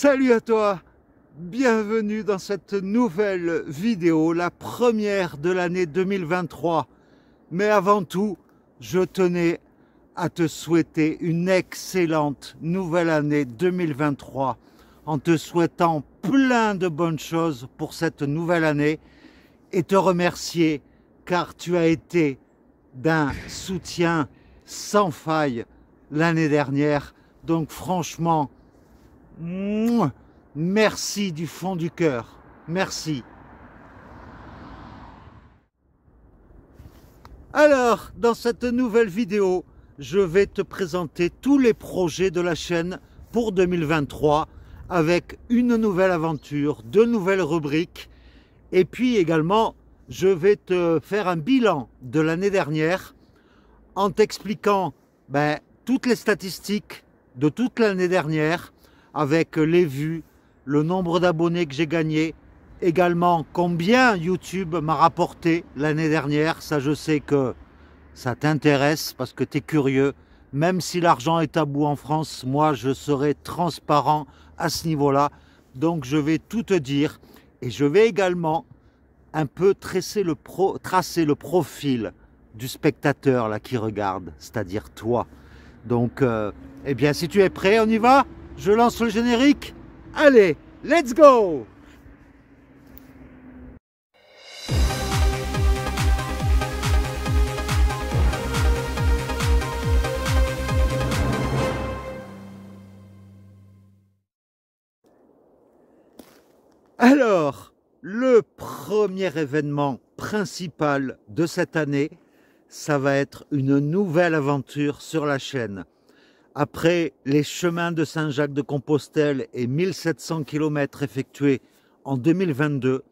Salut à toi, bienvenue dans cette nouvelle vidéo, la première de l'année 2023. Mais avant tout, je tenais à te souhaiter une excellente nouvelle année 2023 en te souhaitant plein de bonnes choses pour cette nouvelle année et te remercier car tu as été d'un soutien sans faille l'année dernière. Donc franchement, merci du fond du cœur. Merci. Alors, dans cette nouvelle vidéo, je vais te présenter tous les projets de la chaîne pour 2023 avec une nouvelle aventure, deux nouvelles rubriques et puis également, je vais te faire un bilan de l'année dernière en t'expliquant toutes les statistiques de toute l'année dernière avec les vues, le nombre d'abonnés que j'ai gagné, également combien YouTube m'a rapporté l'année dernière. Ça, je sais que ça t'intéresse parce que tu es curieux. Même si l'argent est tabou en France, moi, je serai transparent à ce niveau-là. Donc, je vais tout te dire et je vais également un peu tracer le profil du spectateur là qui regarde, c'est-à-dire toi. Donc, eh bien, si tu es prêt, on y va? Je lance le générique. Allez, let's go! Alors, le premier événement principal de cette année, ça va être une nouvelle aventure sur la chaîne. Après les chemins de Saint-Jacques-de-Compostelle et 1700 km effectués en 2022,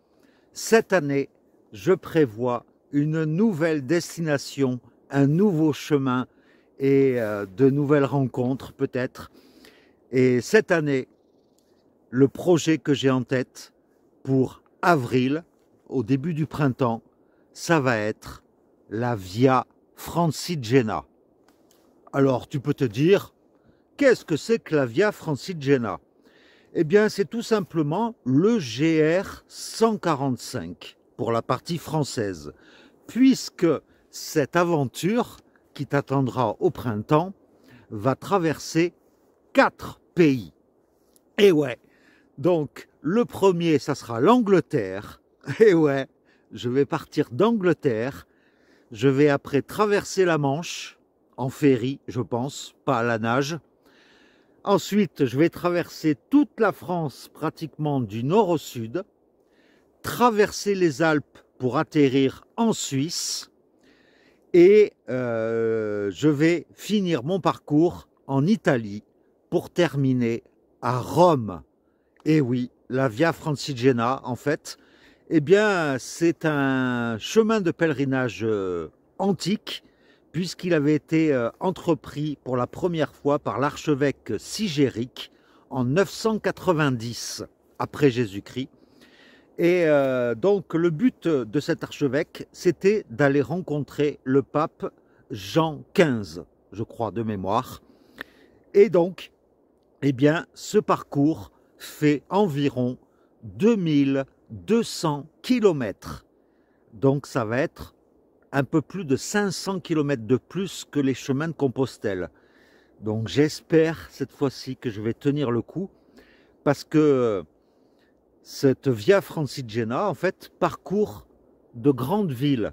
cette année, je prévois une nouvelle destination, un nouveau chemin et de nouvelles rencontres peut-être. Et cette année, le projet que j'ai en tête pour avril, au début du printemps, ça va être la Via Francigena. Alors tu peux te dire, qu'est-ce que c'est que la Via Francigena? Eh bien, c'est tout simplement le GR 145 pour la partie française, puisque cette aventure qui t'attendra au printemps va traverser 4 pays. Et ouais, donc le premier, ça sera l'Angleterre. Et ouais, je vais partir d'Angleterre. Je vais après traverser la Manche, en ferry, je pense, pas à la nage. Ensuite, je vais traverser toute la France, pratiquement du nord au sud, traverser les Alpes pour atterrir en Suisse et je vais finir mon parcours en Italie pour terminer à Rome. Et oui, la Via Francigena, en fait, eh bien, c'est un chemin de pèlerinage antique puisqu'il avait été entrepris pour la première fois par l'archevêque Sigéric en 990 après Jésus-Christ. Et donc le but de cet archevêque, c'était d'aller rencontrer le pape Jean XV, je crois, de mémoire. Et donc, eh bien, ce parcours fait environ 2200 km. Donc ça va être un peu plus de 500 km de plus que les chemins de Compostelle. Donc j'espère cette fois-ci que je vais tenir le coup parce que cette Via Francigena, en fait, parcourt de grandes villes.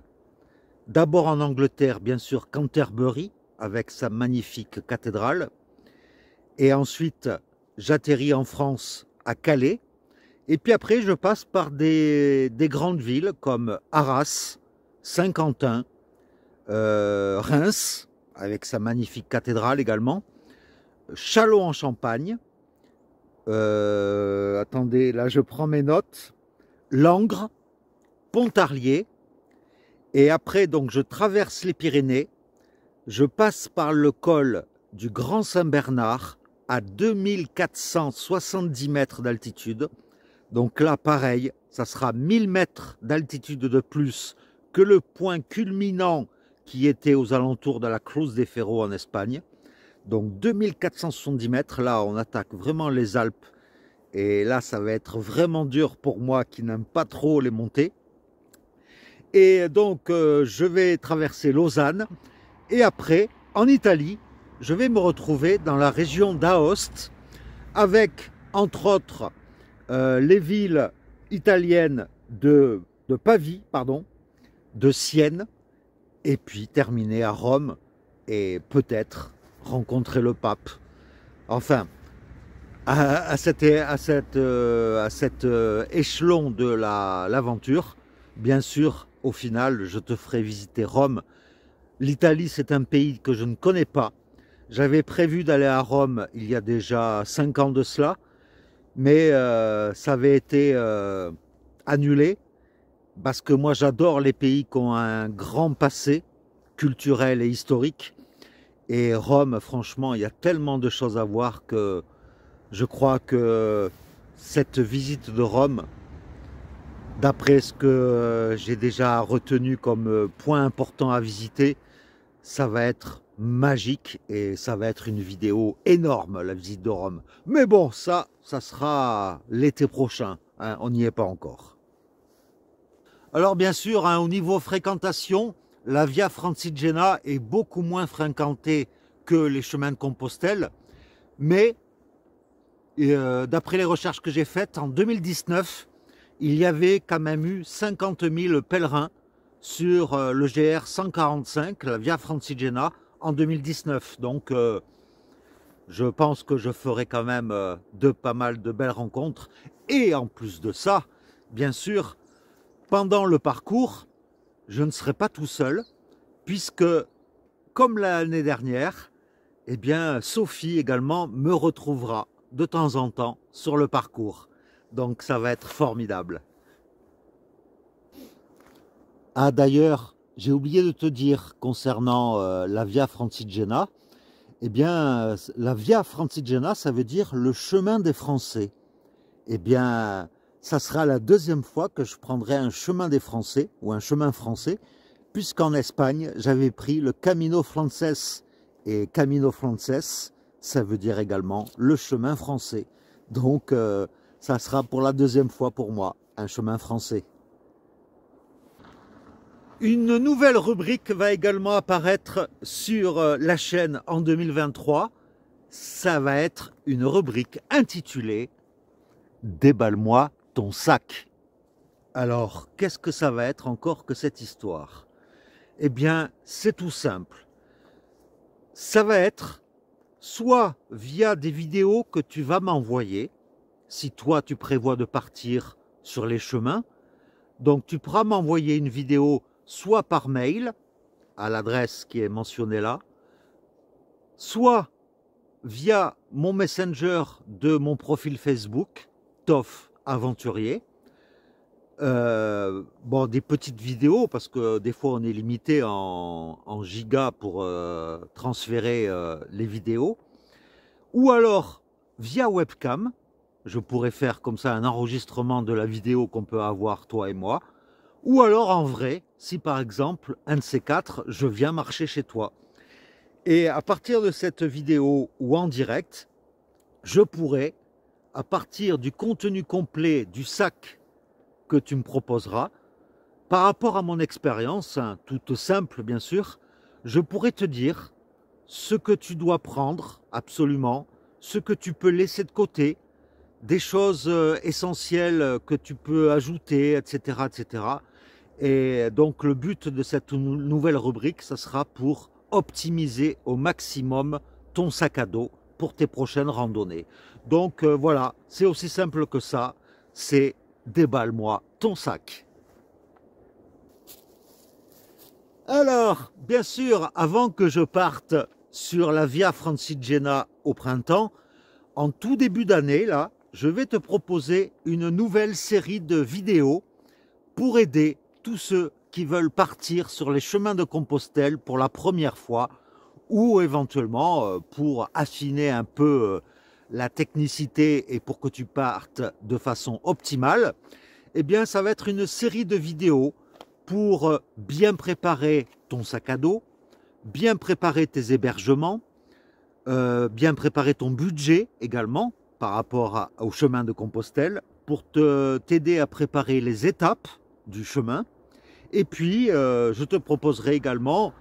D'abord en Angleterre, bien sûr, Canterbury, avec sa magnifique cathédrale. Et ensuite, j'atterris en France, à Calais. Et puis après, je passe par des grandes villes comme Arras, Saint-Quentin, Reims, avec sa magnifique cathédrale également, Châlons-en-Champagne, attendez, là je prends mes notes, Langres, Pontarlier, et après donc je traverse les Pyrénées, je passe par le col du Grand Saint-Bernard à 2470 mètres d'altitude. Donc là, pareil, ça sera 1000 mètres d'altitude de plus que le point culminant qui était aux alentours de la Cruz de Ferro en Espagne. Donc 2470 mètres, là on attaque vraiment les Alpes Et là, ça va être vraiment dur pour moi qui n'aime pas trop les montées. Et donc, je vais traverser Lausanne. Et après, en Italie, je vais me retrouver dans la région d'Aoste avec, entre autres, les villes italiennes de Pavie, pardon, de Sienne, et puis terminer à Rome et peut-être rencontrer le pape. Enfin, à cet échelon de l'aventure, bien sûr, au final, je te ferai visiter Rome. L'Italie, c'est un pays que je ne connais pas. J'avais prévu d'aller à Rome il y a déjà 5 ans de cela, mais ça avait été annulé parce que moi j'adore les pays qui ont un grand passé culturel et historique. Et Rome, franchement, il y a tellement de choses à voir que je crois que cette visite de Rome, d'après ce que j'ai déjà retenu comme point important à visiter, ça va être magique et ça va être une vidéo énorme, la visite de Rome. Mais bon, ça sera l'été prochain, hein, on n'y est pas encore. Alors bien sûr, hein, au niveau fréquentation, la Via Francigena est beaucoup moins fréquentée que les chemins de Compostelle, mais d'après les recherches que j'ai faites, en 2019, il y avait quand même eu 50 000 pèlerins sur le GR 145, la Via Francigena, en 2019. Donc, je pense que je ferai quand même pas mal de belles rencontres. Et en plus de ça, bien sûr, pendant le parcours, je ne serai pas tout seul, puisque, comme l'année dernière, eh bien, Sophie également me retrouvera de temps en temps sur le parcours. Donc ça va être formidable. Ah d'ailleurs, j'ai oublié de te dire concernant la Via Francigena, eh bien la Via Francigena, ça veut dire le chemin des Français. Eh bien, ça sera la deuxième fois que je prendrai un chemin des Français ou un chemin français, puisqu'en Espagne, j'avais pris le Camino Frances. Et Camino Frances, ça veut dire également le chemin français. Donc, ça sera pour la deuxième fois pour moi, un chemin français. Une nouvelle rubrique va également apparaître sur la chaîne en 2023. Ça va être une rubrique intitulée « Déballe-moi ton sac ». Alors, qu'est-ce que ça va être encore que cette histoire? Eh bien, c'est tout simple. Ça va être soit via des vidéos que tu vas m'envoyer, si toi tu prévois de partir sur les chemins. Donc tu pourras m'envoyer une vidéo soit par mail, à l'adresse qui est mentionnée là, soit via mon messenger de mon profil Facebook, Toff Aventurier. Bon, des petites vidéos, parce que des fois on est limité en gigas pour transférer les vidéos. Ou alors, via webcam, je pourrais faire comme ça un enregistrement de la vidéo qu'on peut avoir, toi et moi. Ou alors en vrai, si par exemple, un de ces quatre, je viens marcher chez toi. Et à partir de cette vidéo ou en direct, je pourrais, à partir du contenu complet du sac que tu me proposeras, par rapport à mon expérience, hein, toute simple bien sûr, je pourrais te dire ce que tu dois prendre absolument, ce que tu peux laisser de côté, des choses essentielles que tu peux ajouter, etc., etc. Et donc le but de cette nouvelle rubrique, ça sera pour optimiser au maximum ton sac à dos pour tes prochaines randonnées. Donc voilà, c'est aussi simple que ça, c'est déballe-moi ton sac. Alors, bien sûr, avant que je parte sur la Via Francigena au printemps, en tout début d'année, là, je vais te proposer une nouvelle série de vidéos pour aider tous ceux qui veulent partir sur les chemins de Compostelle pour la première fois ou éventuellement pour affiner un peu la technicité et pour que tu partes de façon optimale. Eh bien, ça va être une série de vidéos pour bien préparer ton sac à dos, bien préparer tes hébergements, bien préparer ton budget également, par rapport au chemin de Compostelle pour t'aider à préparer les étapes du chemin. Et puis, je te proposerai également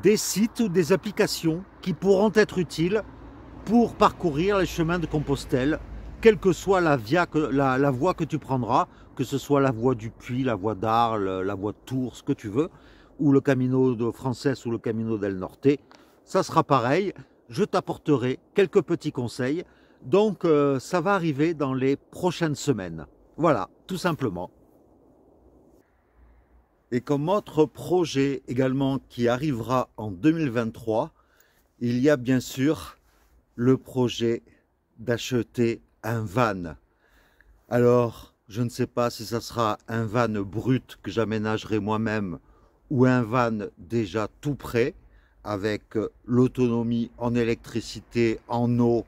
des sites ou des applications qui pourront être utiles pour parcourir les chemins de Compostelle, quelle que soit la voie que tu prendras, que ce soit la voie du Puy, la voie d'Arles, la voie de Tours, ce que tu veux, ou le Camino de Frances ou le Camino del Norte, ça sera pareil. Je t'apporterai quelques petits conseils. Donc, ça va arriver dans les prochaines semaines. Voilà, tout simplement. Et comme autre projet également qui arrivera en 2023, il y a bien sûr le projet d'acheter un van. Alors, je ne sais pas si ça sera un van brut que j'aménagerai moi-même ou un van déjà tout prêt avec l'autonomie en électricité, en eau,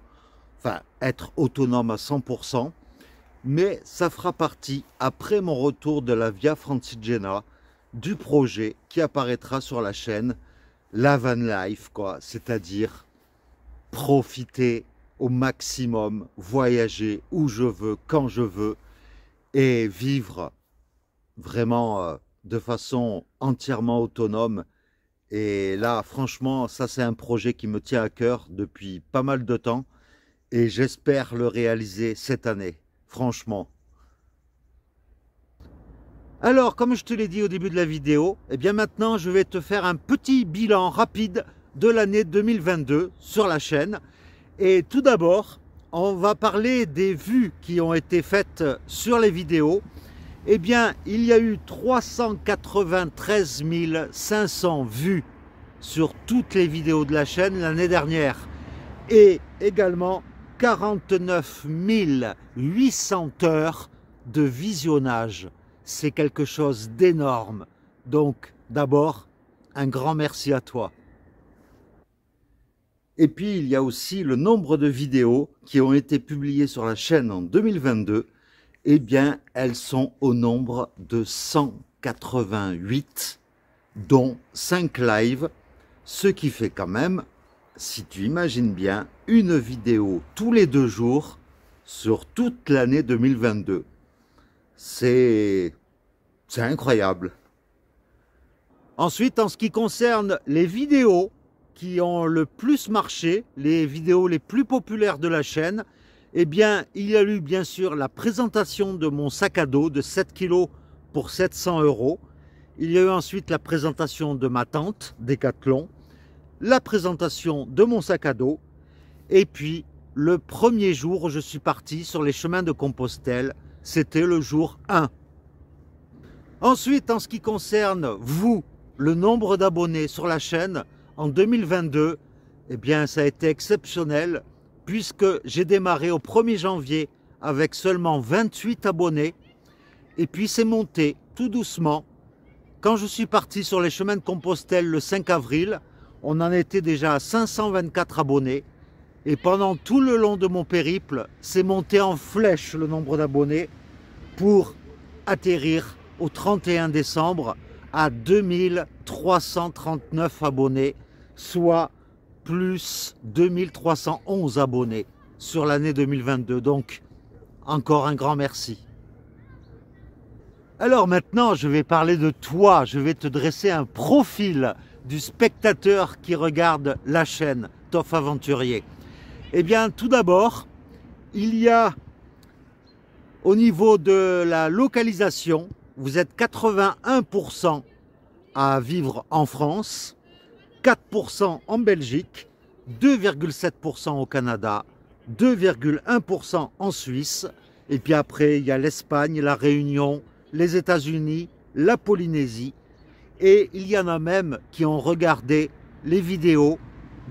enfin être autonome à 100%. Mais ça fera partie, après mon retour de la Via Francigena, du projet qui apparaîtra sur la chaîne, la van life, quoi, c'est-à-dire profiter au maximum, voyager où je veux, quand je veux, et vivre vraiment de façon entièrement autonome. Et là, franchement, ça c'est un projet qui me tient à cœur depuis pas mal de temps, et j'espère le réaliser cette année, franchement. Alors, comme je te l'ai dit au début de la vidéo, eh bien maintenant, je vais te faire un petit bilan rapide de l'année 2022 sur la chaîne. Et tout d'abord, on va parler des vues qui ont été faites sur les vidéos. Eh bien, il y a eu 393 500 vues sur toutes les vidéos de la chaîne l'année dernière. Et également 49 800 heures de visionnage. C'est quelque chose d'énorme. Donc, d'abord, un grand merci à toi. Et puis, il y a aussi le nombre de vidéos qui ont été publiées sur la chaîne en 2022. Eh bien, elles sont au nombre de 188, dont 5 lives, ce qui fait quand même, si tu imagines bien, une vidéo tous les 2 jours sur toute l'année 2022. C'est incroyable. Ensuite, en ce qui concerne les vidéos qui ont le plus marché, les vidéos les plus populaires de la chaîne, eh bien, il y a eu bien sûr la présentation de mon sac à dos de 7 kg pour 700 €. Il y a eu ensuite la présentation de ma tente Decathlon, la présentation de mon sac à dos, et puis le premier jour où je suis parti sur les chemins de Compostelle, c'était le jour 1. Ensuite, en ce qui concerne vous, le nombre d'abonnés sur la chaîne en 2022, eh bien, ça a été exceptionnel puisque j'ai démarré au 1er janvier avec seulement 28 abonnés et puis c'est monté tout doucement. Quand je suis parti sur les chemins de Compostelle le 5 avril, on en était déjà à 524 abonnés et pendant tout le long de mon périple, c'est monté en flèche le nombre d'abonnés pour atterrir au 31 décembre à 2339 abonnés, soit plus 2311 abonnés sur l'année 2022. Donc, encore un grand merci. Alors maintenant, je vais parler de toi. Je vais te dresser un profil du spectateur qui regarde la chaîne Toff Aventurier. Eh bien, tout d'abord, il y a au niveau de la localisation, vous êtes 81% à vivre en France, 4% en Belgique, 2,7% au Canada, 2,1% en Suisse, et puis après il y a l'Espagne, la Réunion, les États-Unis, la Polynésie, et il y en a même qui ont regardé les vidéos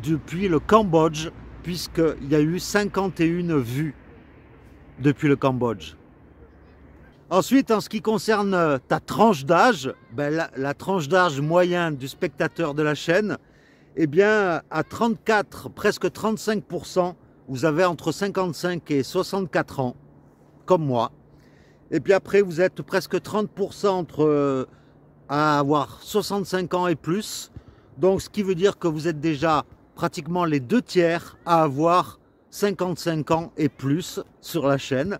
depuis le Cambodge, puisqu'il y a eu 51 vues depuis le Cambodge. Ensuite, en ce qui concerne ta tranche d'âge, ben la tranche d'âge moyenne du spectateur de la chaîne, eh bien, à 34, presque 35%, vous avez entre 55 et 64 ans, comme moi. Et puis après, vous êtes presque 30% à avoir 65 ans et plus. Donc, ce qui veut dire que vous êtes déjà pratiquement les 2 tiers à avoir 55 ans et plus sur la chaîne.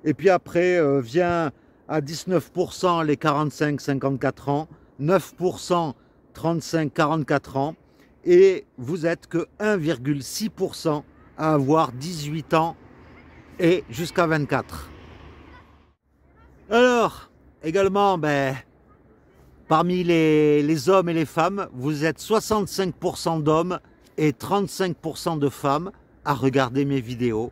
Et puis après vient à 19% les 45-54 ans, 9% 35-44 ans, et vous êtes que 1,6% à avoir 18 ans et jusqu'à 24. Alors, également, parmi les hommes et les femmes, vous êtes 65% d'hommes et 35% de femmes à regarder mes vidéos.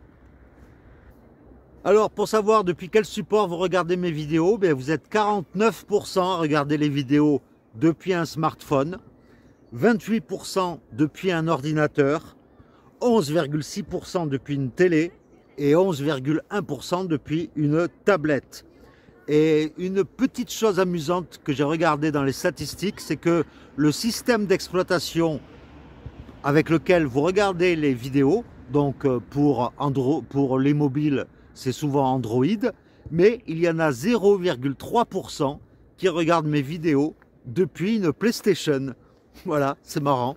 Alors, pour savoir depuis quel support vous regardez mes vidéos, vous êtes 49% à regarder les vidéos depuis un smartphone, 28% depuis un ordinateur, 11,6% depuis une télé et 11,1% depuis une tablette. Et une petite chose amusante que j'ai regardée dans les statistiques, c'est que le système d'exploitation avec lequel vous regardez les vidéos, donc pour les mobiles, c'est souvent Android, mais il y en a 0,3% qui regardent mes vidéos depuis une PlayStation. Voilà, c'est marrant.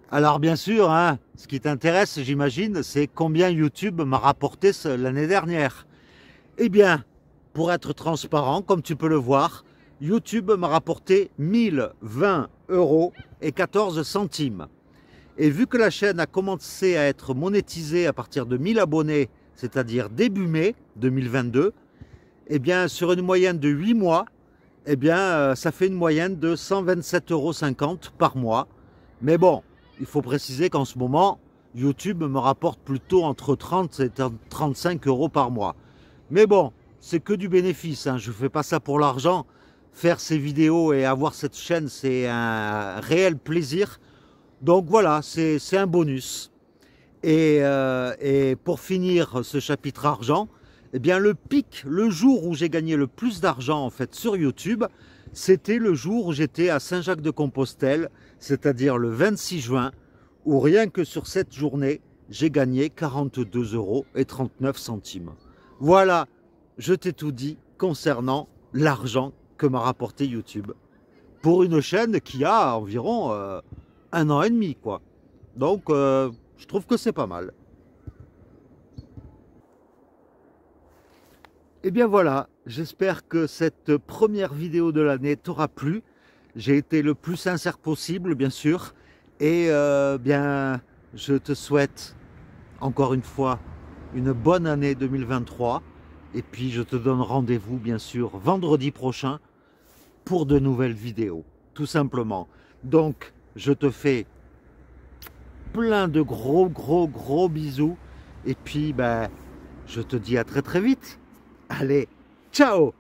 Alors bien sûr, ce qui t'intéresse, j'imagine, c'est combien YouTube m'a rapporté l'année dernière. Eh bien, pour être transparent, comme tu peux le voir, YouTube m'a rapporté 1020 € et 14 centimes. Et vu que la chaîne a commencé à être monétisée à partir de 1000 abonnés, c'est-à-dire début mai 2022, eh bien, sur une moyenne de 8 mois, eh bien, ça fait une moyenne de 127,50 € par mois. Mais bon, il faut préciser qu'en ce moment, YouTube me rapporte plutôt entre 30 et 35 € par mois. Mais bon, c'est que du bénéfice, je ne fais pas ça pour l'argent. Faire ces vidéos et avoir cette chaîne, c'est un réel plaisir. Donc voilà, c'est un bonus. Et pour finir ce chapitre argent, eh bien le pic, le jour où j'ai gagné le plus d'argent en fait sur YouTube, c'était le jour où j'étais à Saint-Jacques-de-Compostelle, c'est-à-dire le 26 juin, où rien que sur cette journée, j'ai gagné 42,39 €. Voilà, je t'ai tout dit concernant l'argent que m'a rapporté YouTube. Pour une chaîne qui a environ 1 an et demi, quoi. Donc, je trouve que c'est pas mal. Et bien voilà, j'espère que cette première vidéo de l'année t'aura plu. J'ai été le plus sincère possible, bien sûr. Et bien, je te souhaite encore une fois une bonne année 2023. Et puis, je te donne rendez-vous, bien sûr, vendredi prochain pour de nouvelles vidéos, tout simplement. Donc, je te fais plein de gros bisous. Et puis, je te dis à très vite. Allez, ciao!